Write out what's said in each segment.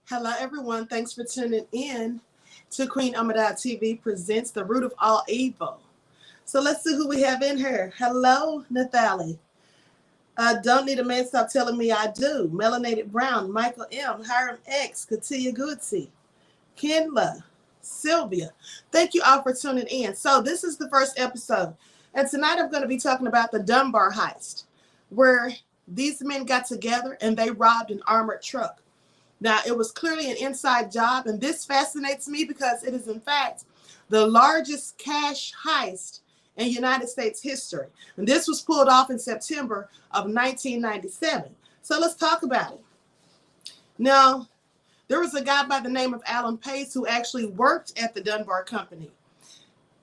Hello, everyone. Thanks for tuning in to Queen Ahmadiyyah TV presents The Root of All Evil. So let's see who we have in here. Hello, Nathalie. Don't need a man, stop telling me I do. Melanated Brown, Michael M, Hiram X, Katia Goodsey, Kenla, Sylvia. Thank you all for tuning in. So this is the first episode. And tonight I'm going to be talking about the Dunbar heist, where these men got together and they robbed an armored truck. Now, it was clearly an inside job, and this fascinates me because it is, in fact, the largest cash heist in United States history. And this was pulled off in September of 1997. So let's talk about it. Now, there was a guy by the name of Alan Pace who actually worked at the Dunbar Company.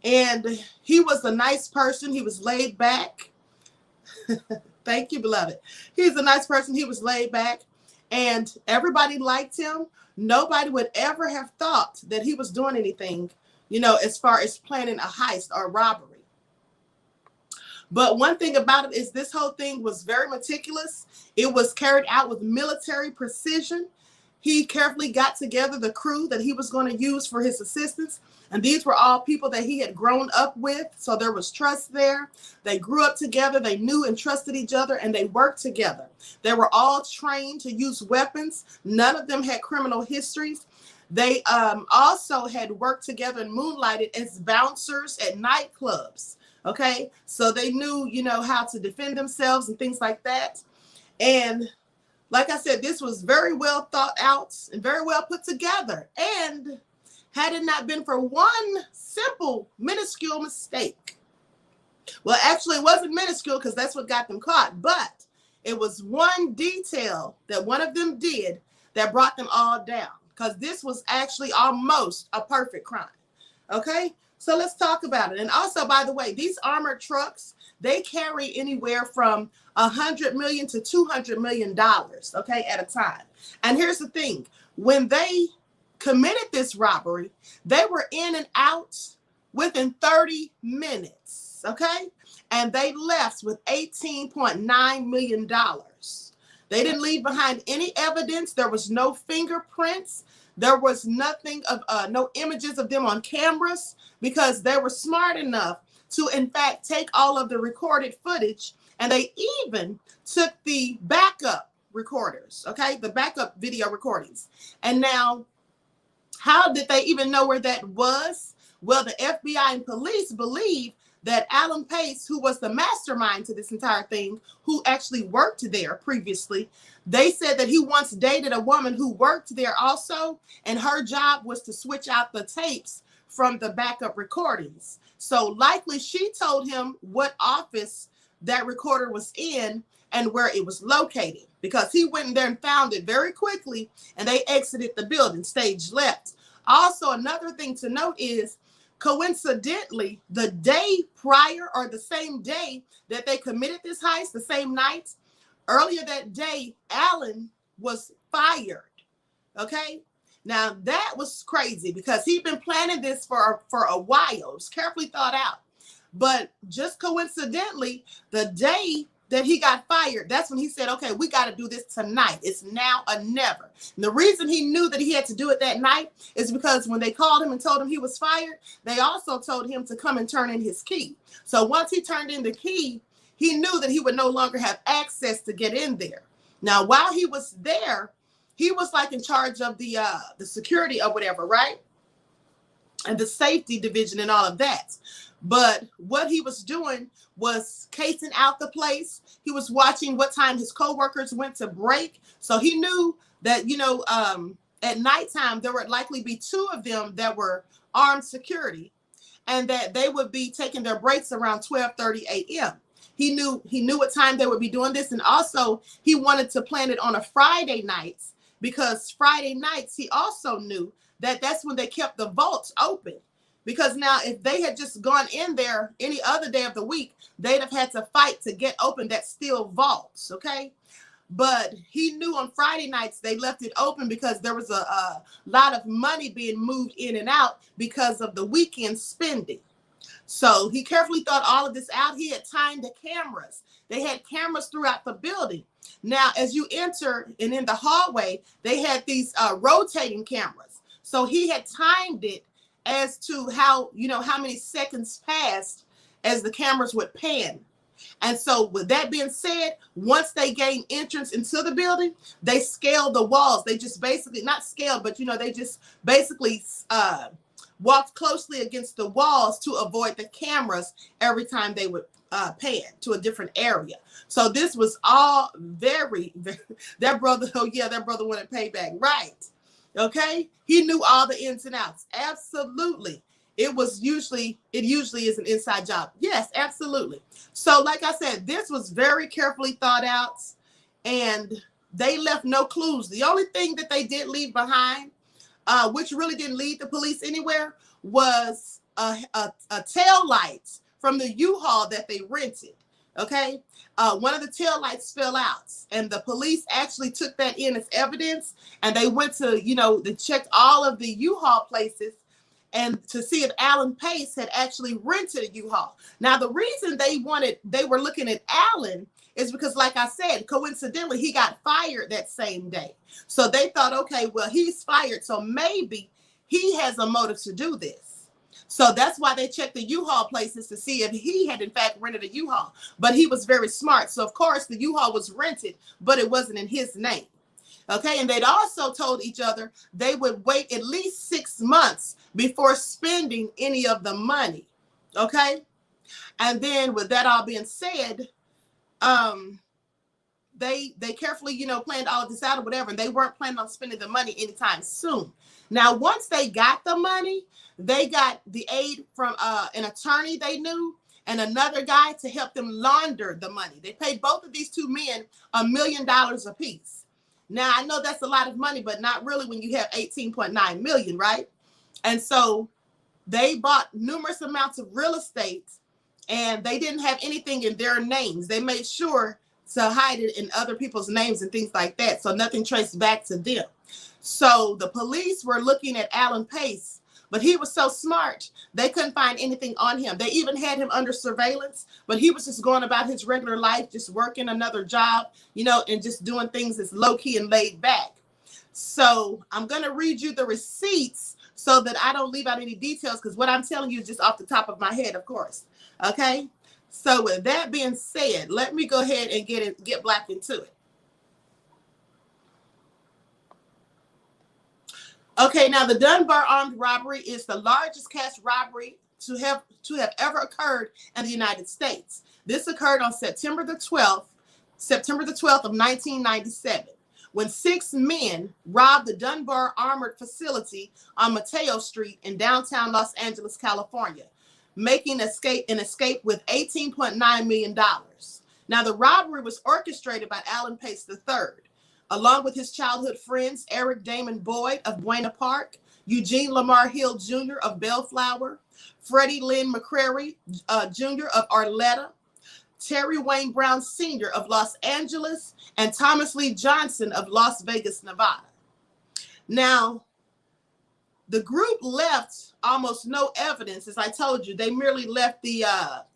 And he was a nice person. He was laid back. Thank you, beloved. He's a nice person. He was laid back. And everybody liked him. Nobody would ever have thought that he was doing anything, as far as planning a heist or robbery. But one thing about it is this whole thing was very meticulous. It was carried out with military precision. He carefully got together the crew that he was going to use for his assistance. And these were all people that he had grown up with. So there was trust there. They grew up together. They knew and trusted each other, and they worked together. They were all trained to use weapons. None of them had criminal histories. They also had worked together and moonlighted as bouncers at nightclubs. Okay, so they knew, how to defend themselves and things like that. And like I said, this was very well thought out and very well put together. And had it not been for one simple, minuscule mistake. Well, actually, it wasn't minuscule because that's what got them caught. But it was one detail that one of them did that brought them all down. Because this was actually almost a perfect crime. Okay? So let's talk about it. And also, by the way, these armored trucks, they carry anywhere from $100 million to $200 million, okay, at a time. And here's the thing. When they committed this robbery, they were in and out within 30 minutes, okay? And they left with $18.9 million. They didn't leave behind any evidence. There was no fingerprints. There was nothing of no images of them on cameras because they were smart enough to, in fact, take all of the recorded footage, and they even took the backup recorders, okay? The backup video recordings. And now, how did they even know where that was? Well, the FBI and police believe that Alan Pace, who was the mastermind to this entire thing, who actually worked there previously, they said that he once dated a woman who worked there also, and her job was to switch out the tapes from the backup recordings. So likely she told him what office that recorder was in and where it was located, because he went in there and found it very quickly, and they exited the building, stage left. Also, another thing to note is, coincidentally, the day prior or the same day that they committed this heist, the same night, earlier that day, Alan was fired. Okay? Now, that was crazy because he'd been planning this for a while. It was carefully thought out. But just coincidentally, the day that he got fired, that's when he said, okay, we got to do this tonight. It's now or never. And the reason he knew that he had to do it that night is because when they called him and told him he was fired, they also told him to come and turn in his key. So once he turned in the key, he knew that he would no longer have access to get in there. Now, while he was there, he was like in charge of the security or whatever, right? And the safety division and all of that. But what he was doing was casing out the place. He was watching what time his coworkers went to break. So he knew that, at nighttime, there would likely be two of them that were armed security, and that they would be taking their breaks around 12:30 a.m. He knew what time they would be doing this. And also he wanted to plan it on a Friday night, because Friday nights, he also knew that that's when they kept the vaults open. Because now if they had just gone in there any other day of the week, they'd have had to fight to get open that steel vaults, okay? But he knew on Friday nights they left it open because there was a lot of money being moved in and out because of the weekend spending. So he carefully thought all of this out. He had timed the cameras. They had cameras throughout the building. Now, as you enter and in the hallway, they had these rotating cameras. So he had timed it as to how, how many seconds passed as the cameras would pan. And so with that being said, once they gained entrance into the building, they scaled the walls. They just basically, not scaled, but, they just basically walked closely against the walls to avoid the cameras every time they would pan to a different area. So this was all very, that brother, that brother wanted payback, right? Okay, he knew all the ins and outs. Absolutely. It usually is an inside job. Yes, absolutely. So like I said, this was very carefully thought out, and they left no clues. The only thing that they did leave behind, which really didn't lead the police anywhere, was a tail light from the U-Haul that they rented. Okay, one of the tail lights fell out, and the police actually took that in as evidence, and they went to, they checked all of the U-Haul places and to see if Alan Pace had actually rented a U-Haul. Now, the reason they were looking at Alan is because, like I said, coincidentally, he got fired that same day. So they thought, okay, well, he's fired, so maybe he has a motive to do this. So that's why they checked the U-Haul places to see if he had, in fact, rented a U-Haul. But he was very smart. So, of course, the U-Haul was rented, but it wasn't in his name. Okay, and they'd also told each other they would wait at least 6 months before spending any of the money. Okay, and then with that all being said, they carefully, planned all of this out or whatever, and they weren't planning on spending the money anytime soon. Now, once they got the money, they got the aid from an attorney they knew and another guy to help them launder the money. They paid both of these two men $1 million apiece. Now, I know that's a lot of money, but not really when you have 18.9 million, right? And so they bought numerous amounts of real estate, and they didn't have anything in their names. They made sure to hide it in other people's names and things like that, so nothing traced back to them. So the police were looking at Alan Pace, but he was so smart, they couldn't find anything on him. They even had him under surveillance, but he was just going about his regular life, just working another job, and just doing things as low-key and laid back. So I'm going to read you the receipts so that I don't leave out any details, because what I'm telling you is just off the top of my head, of course. Okay? So with that being said, let me go ahead and get black into it. Okay, now the Dunbar Armed Robbery is the largest cash robbery to have ever occurred in the United States. This occurred on September the 12th of 1997, when 6 men robbed the Dunbar Armored facility on Mateo Street in downtown Los Angeles, California, making an escape with $18.9 million. Now, the robbery was orchestrated by Alan Pace III, along with his childhood friends, Eric Damon Boyd of Buena Park, Eugene Lamar Hill Jr. of Bellflower, Freddie Lynn McCrary Jr. of Arleta, Terry Wayne Brown Sr. of Los Angeles, and Thomas Lee Johnson of Las Vegas, Nevada. Now, the group left almost no evidence. As I told you, they merely left the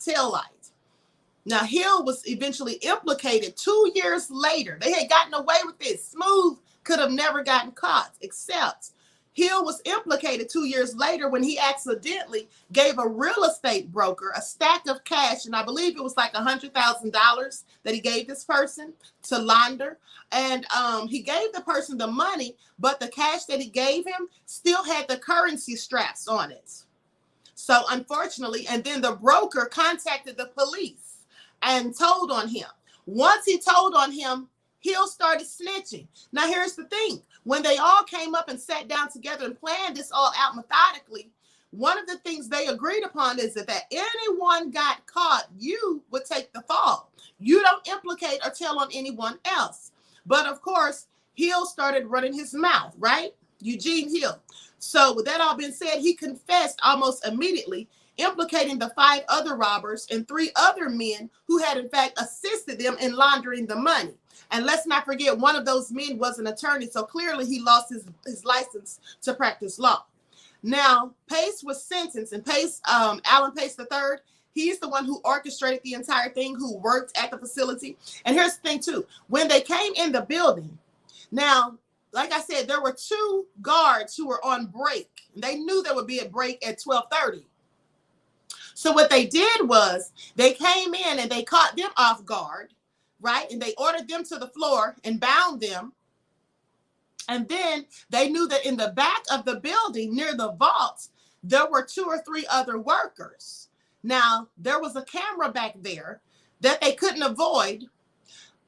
tail light. Now, Hill was eventually implicated 2 years later. They had gotten away with this. Smooth could have never gotten caught, except Hill was implicated 2 years later when he accidentally gave a real estate broker a stack of cash, and I believe it was like $100,000 that he gave this person to launder. And he gave the person the money, but the cash that he gave him still had the currency straps on it. So unfortunately, and then the broker contacted the police and told on him. Once he told on him, Hill started snitching. Now, here's the thing. When they all came up and sat down together and planned this all out methodically, one of the things they agreed upon is that anyone got caught, you would take the fall. You don't implicate or tell on anyone else. But, of course, Hill started running his mouth, right? Eugene Hill. So with that all being said, he confessed almost immediately, implicating the 5 other robbers and 3 other men who had in fact assisted them in laundering the money. And let's not forget, one of those men was an attorney, so clearly he lost his license to practice law. Now, Pace was sentenced, and Pace, Alan Pace III, he's the one who orchestrated the entire thing, who worked at the facility. And here's the thing, too. When they came in the building, now, like I said, there were 2 guards who were on break. They knew there would be a break at 12:30. So what they did was they came in and they caught them off guard, right? And they ordered them to the floor and bound them. And then they knew that in the back of the building near the vault, there were 2 or 3 other workers. Now, there was a camera back there that they couldn't avoid.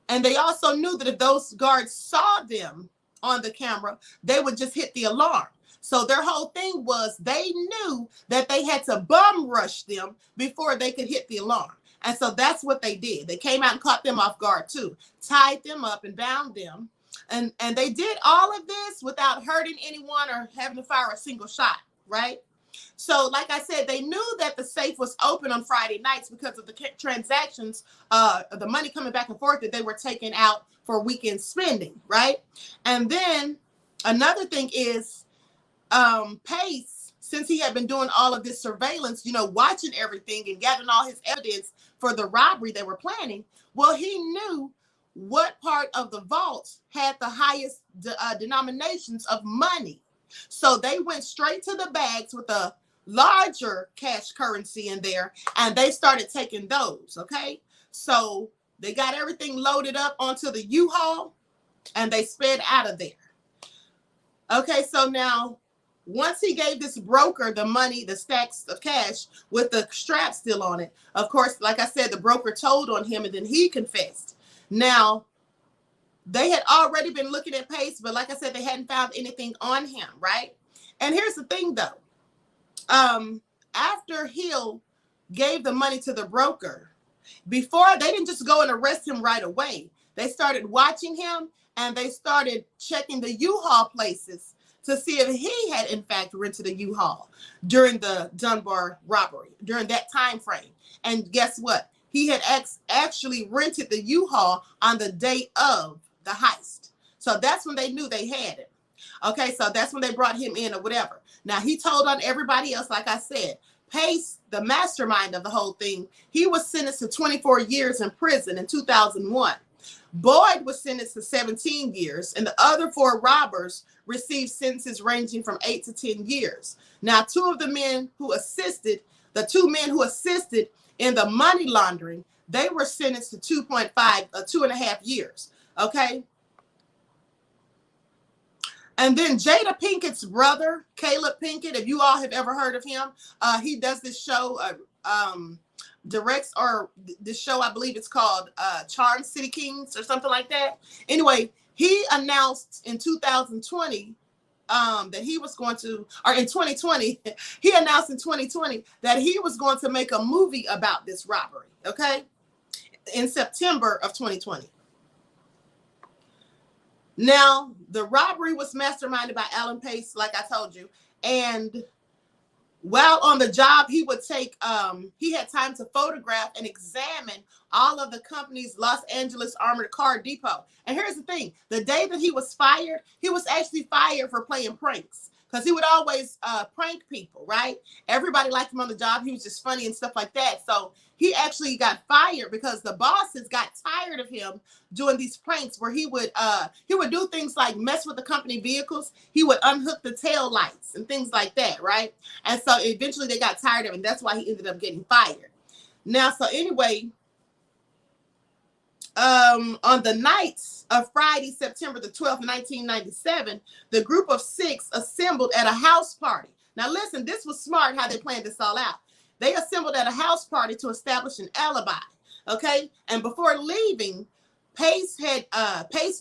And they also knew that if those guards saw them on the camera, they would just hit the alarm. So their whole thing was they knew that they had to bum rush them before they could hit the alarm. And so that's what they did. They came out and caught them off guard too, tied them up and bound them. And they did all of this without hurting anyone or having to fire a single shot, right? So like I said, they knew that the safe was open on Friday nights because of the transactions, the money coming back and forth that they were taking out for weekend spending, right? And then another thing is Pace, since he had been doing all of this surveillance, you know, watching everything and gathering all his evidence for the robbery they were planning, well, he knew what part of the vault had the highest denominations of money. So they went straight to the bags with a larger cash currency in there, and they started taking those, okay? So they got everything loaded up onto the U-Haul, and they sped out of there. Okay, so now, once he gave this broker the money, the stacks of cash with the strap still on it, of course, like I said, the broker told on him, and then he confessed. Now, they had already been looking at Pace, but like I said, they hadn't found anything on him, right? And here's the thing, though. After Hill gave the money to the broker, before, they didn't just go and arrest him right away. They started watching him, and they started checking the U-Haul places to see if he had, in fact, rented a U-Haul during the Dunbar robbery, during that time frame. And guess what? He had actually rented the U-Haul on the day of the heist. So that's when they knew they had it. Okay, so that's when they brought him in or whatever. Now, he told on everybody else, like I said. Pace, the mastermind of the whole thing, he was sentenced to 24 years in prison in 2001. Boyd was sentenced to 17 years, and the other 4 robbers received sentences ranging from 8 to 10 years. Now, 2 of the men who assisted, the 2 men who assisted in the money laundering, they were sentenced to 2.5 years. Okay. And then Jada Pinkett's brother, Caleb Pinkett, if you all have ever heard of him, he does this show, directs, or this show, I believe it's called Charm City Kings or something like that. Anyway, he announced in 2020 that he was going to, or in 2020, he announced in 2020 that he was going to make a movie about this robbery, okay, in September of 2020. Now, the robbery was masterminded by Alan Pace, like I told you, and while on the job, he would take, he had time to photograph and examine all of the company's Los Angeles Armored Car Depot. And here's the thing, the day that he was fired, he was actually fired for playing pranks, because he would always prank people, right? Everybody liked him on the job. He was just funny and stuff like that. So he actually got fired because the bosses got tired of him doing these pranks where he would do things like mess with the company vehicles. He would unhook the tail lights and things like that, right? And so eventually they got tired of him. That's why he ended up getting fired. Now, so anyway, on the night of Friday, September the 12th, 1997, the group of 6 assembled at a house party. Now, listen, this was smart how they planned this all out. They assembled at a house party to establish an alibi, okay? And before leaving, Pace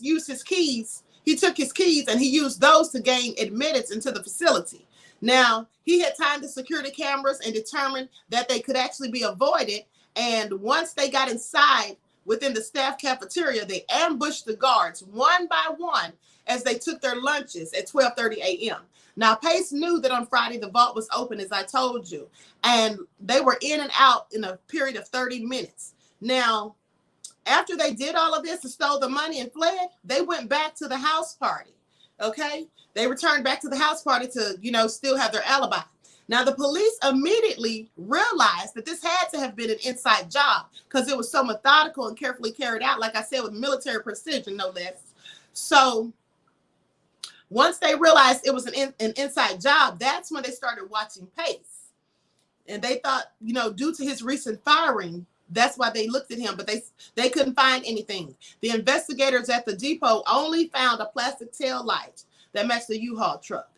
used his keys. He took his keys and he used those to gain admittance into the facility. Now, he had timed the security cameras and determined that they could actually be avoided. And once they got inside, within the staff cafeteria, they ambushed the guards one by one as they took their lunches at 12:30 a.m. Now, Pace knew that on Friday the vault was open, as I told you, and they were in and out in a period of 30 minutes. Now, after they did all of this and stole the money and fled, they went back to the house party. Okay, they returned back to the house party to, you know, still have their alibi. Now, the police immediately realized that this had to have been an inside job because it was so methodical and carefully carried out, like I said, with military precision, no less. So once they realized it was an inside job, that's when they started watching Pace. And they thought, you know, due to his recent firing, that's why they looked at him, but they couldn't find anything. The investigators at the depot only found a plastic tail light that matched the U-Haul truck.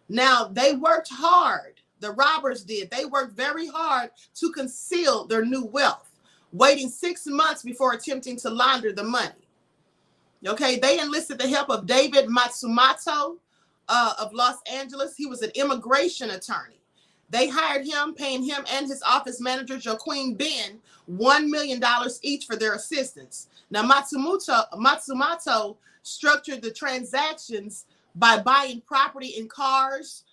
Now, they worked hard. The robbers did. They worked very hard to conceal their new wealth, waiting 6 months before attempting to launder the money. Okay, they enlisted the help of David Matsumoto of Los Angeles. He was an immigration attorney. They hired him, paying him and his office manager, Joaquin Ben, $1 million each for their assistance. Now, Matsumoto structured the transactions by buying property in cars,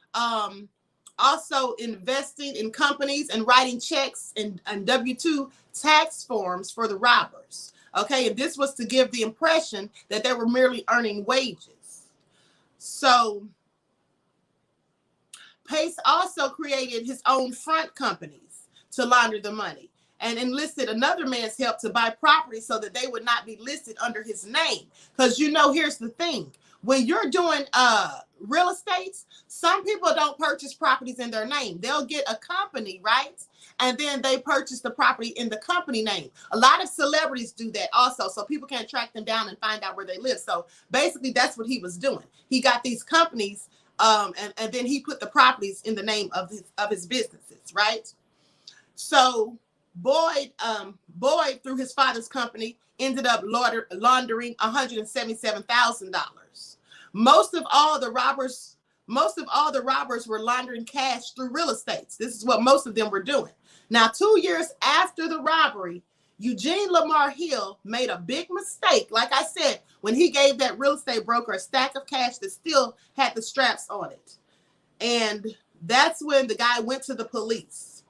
also investing in companies and writing checks and W-2 tax forms for the robbers. Okay, and this was to give the impression that they were merely earning wages. So Pace also created his own front companies to launder the money and enlisted another man's help to buy property so that they would not be listed under his name. Because, you know, here's the thing. When you're doing real estate, some people don't purchase properties in their name. They'll get a company, right? And then they purchase the property in the company name. A lot of celebrities do that also, so people can't track them down and find out where they live. So basically, that's what he was doing. He got these companies, and then he put the properties in the name of his businesses, right? So Boyd, through his father's company, ended up laundering $177,000. Most of all the robbers were laundering cash through real estate. This is what most of them were doing. Now, 2 years after the robbery, Eugene Lamar Hill made a big mistake, like I said, when he gave that real estate broker a stack of cash that still had the straps on it. And that's when the guy went to the police.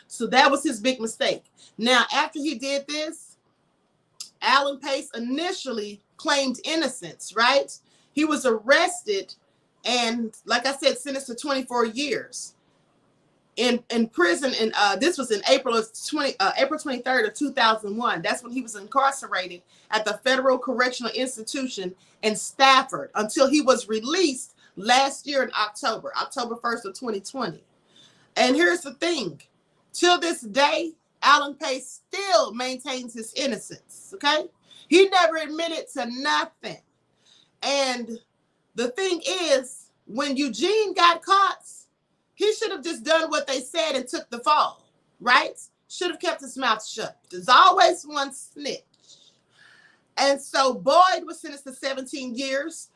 So that was his big mistake. Now, after he did this, Alan Pace initially claimed innocence, right? He was arrested and, like I said, sentenced to 24 years in prison. And this was in April 23rd of 2001. That's when he was incarcerated at the Federal Correctional Institution in Stafford until he was released last year in October 1st of 2020. And here's the thing. Till this day, Alan Pace still maintains his innocence, okay? He never admitted to nothing. And the thing is, when Eugene got caught, he should have just done what they said and took the fall, right? Should have kept his mouth shut. There's always one snitch. And so Boyd was sentenced to 17 years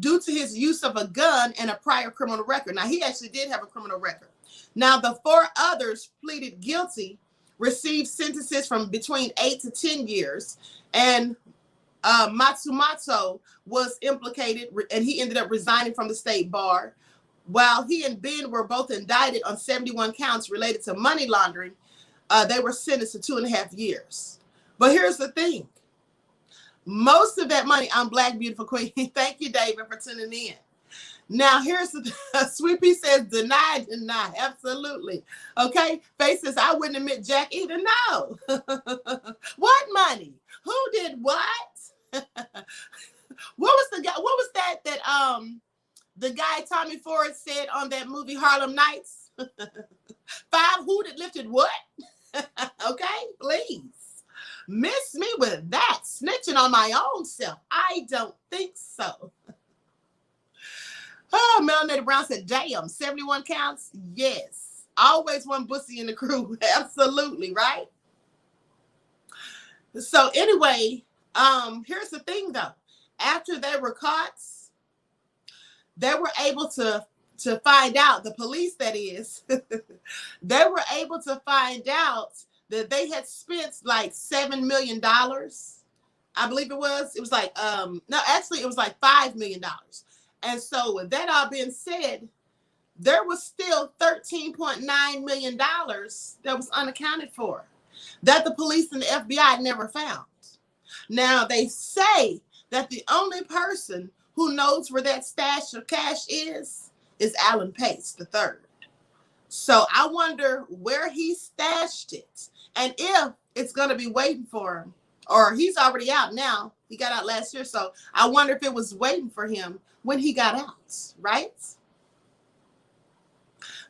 due to his use of a gun and a prior criminal record. Now, he actually did have a criminal record. Now, the 4 others pleaded guilty, received sentences from between 8 to 10 years, and Matsumoto was implicated, and he ended up resigning from the state bar. While he and Ben were both indicted on 71 counts related to money laundering, they were sentenced to 2.5 years. But here's the thing. Most of that money, I'm Black Beautiful Queen. Thank you, David, for tuning in. Now, here's the Sweet Pea says, deny. Absolutely. Okay. Face says, I wouldn't admit Jack either. No. What money? Who did what? What was that the guy Tommy Ford said on that movie Harlem Nights? 5 who did lifted what? Okay, please. Miss me with that. Snitching on my own self. I don't think so. Oh, Melanated Brown said, damn, 71 counts? Yes. Always one bussy in the crew. Absolutely, right? So anyway, here's the thing, though. After they were caught, they were able to find out, the police that is, they were able to find out that they had spent like $7 million. I believe it was. It was like, no, actually it was like $5 million. And so with that all being said, there was still $13.9 million that was unaccounted for that the police and the FBI never found. Now, they say that the only person who knows where that stash of cash is Alan Pace III. So I wonder where he stashed it and if it's going to be waiting for him. Or he's already out now. He got out last year. So I wonder if it was waiting for him when he got out, right?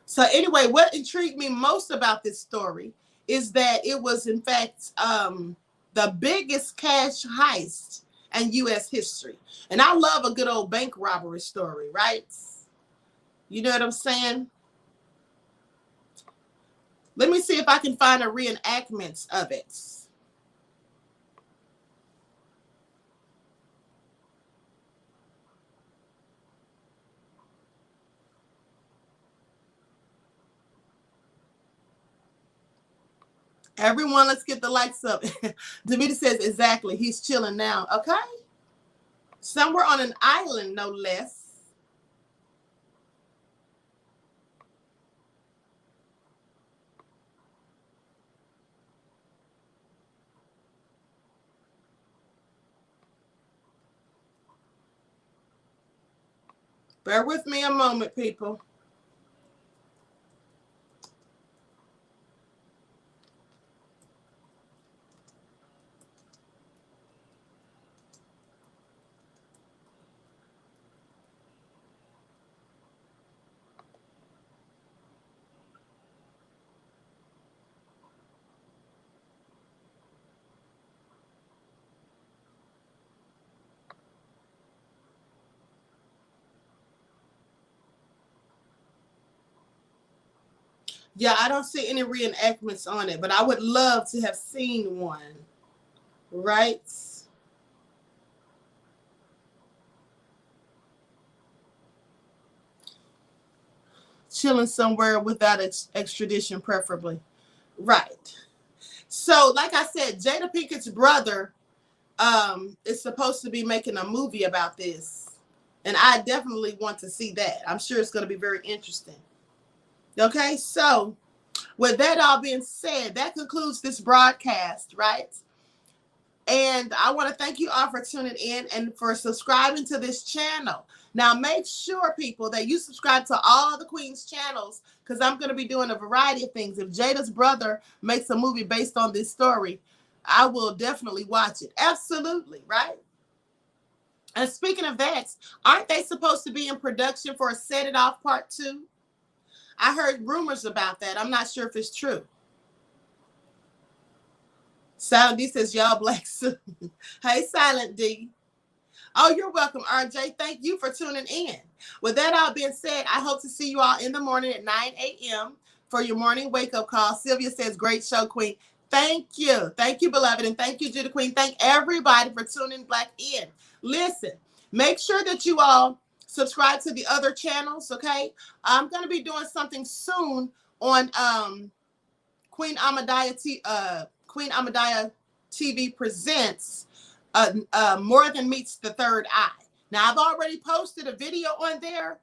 So anyway, what intrigued me most about this story is that it was, in fact, the biggest cash heist in U.S. history. And I love a good old bank robbery story, right? You know what I'm saying? Let me see if I can find a reenactment of it. Everyone, let's get the lights up. Davida says, exactly. He's chilling now. Okay. Somewhere on an island, no less. Bear with me a moment, people. Yeah, I don't see any reenactments on it, but I would love to have seen one. Right? Chilling somewhere without extradition, preferably. Right. So, like I said, Jada Pinkett's brother is supposed to be making a movie about this. And I definitely want to see that. I'm sure it's going to be very interesting. Okay, so with that all being said, that concludes this broadcast, right? And I want to thank you all for tuning in and for subscribing to this channel. Now, make sure, people, that you subscribe to all the Queen's channels because I'm going to be doing a variety of things. If Jada's brother makes a movie based on this story, I will definitely watch it. Absolutely, right? And speaking of that, aren't they supposed to be in production for a Set It Off Part 2? I heard rumors about that. I'm not sure if it's true. Silent D says, y'all black soon. Hey, Silent D. Oh, you're welcome, RJ. Thank you for tuning in. With that all being said, I hope to see you all in the morning at 9 a.m. for your morning wake-up call. Sylvia says, great show, Queen. Thank you. Thank you, beloved. And thank you, Judah Queen. Thank everybody for tuning back in. Listen, make sure that you all subscribe to the other channels, okay? I'm going to be doing something soon on Queen Ahmadiyyah TV presents More Than Meets the Third Eye. Now, I've already posted a video on there.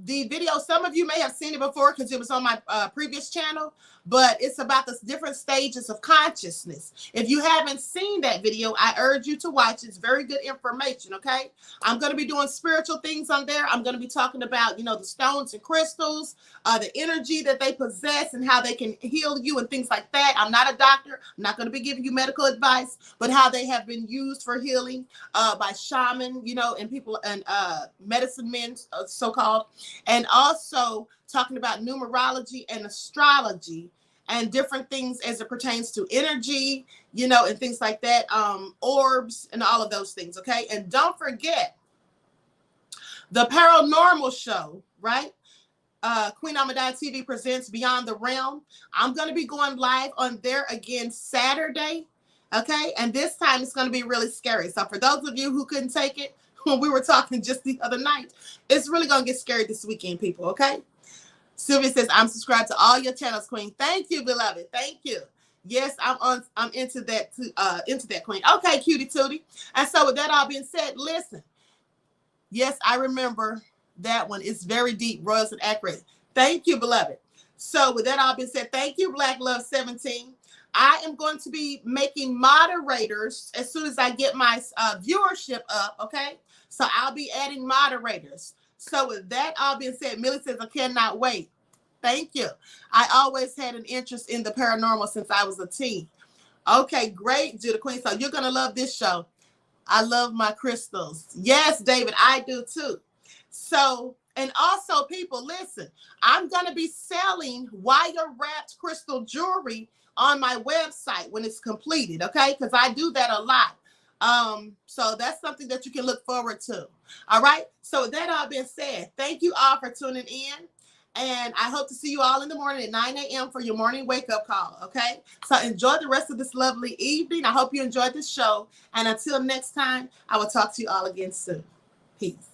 The video, some of you may have seen it before because it was on my previous channel, but it's about the different stages of consciousness. If you haven't seen that video, I urge you to watch. It's very good information, okay? I'm going to be doing spiritual things on there. I'm going to be talking about, you know, the stones and crystals, the energy that they possess and how they can heal you and things like that. I'm not a doctor. I'm not going to be giving you medical advice, but how they have been used for healing by shaman, you know, and people and medicine men, so-called. And also talking about numerology and astrology and different things as it pertains to energy, you know, and things like that, orbs and all of those things, okay? And don't forget the paranormal show, right? Queen Ahmadiyyah TV presents Beyond the Realm. I'm going to be going live on there again Saturday, okay? And this time it's going to be really scary. So for those of you who couldn't take it, when we were talking just the other night, it's really going to get scary this weekend, people, okay? Sylvia says, I'm subscribed to all your channels, Queen. Thank you, beloved. Thank you. Yes, I'm into that, Queen. Okay, cutie tootie. And so with that all being said, listen. Yes, I remember that one. It's very deep, royals and accurate. Thank you, beloved. So with that all being said, thank you, Black Love 17. I am going to be making moderators as soon as I get my viewership up, okay? So I'll be adding moderators. So with that all being said, Millie says, I cannot wait. Thank you. I always had an interest in the paranormal since I was a teen. Okay, great, Judah Queen. So you're going to love this show. I love my crystals. Yes, David, I do too. So, and also, people, listen, I'm going to be selling wire-wrapped crystal jewelry on my website when it's completed, okay? Because I do that a lot. So that's something that you can look forward to. All right? So with that all being said, thank you all for tuning in. And I hope to see you all in the morning at 9 a.m. for your morning wake-up call, okay? So enjoy the rest of this lovely evening. I hope you enjoyed this show. And until next time, I will talk to you all again soon. Peace.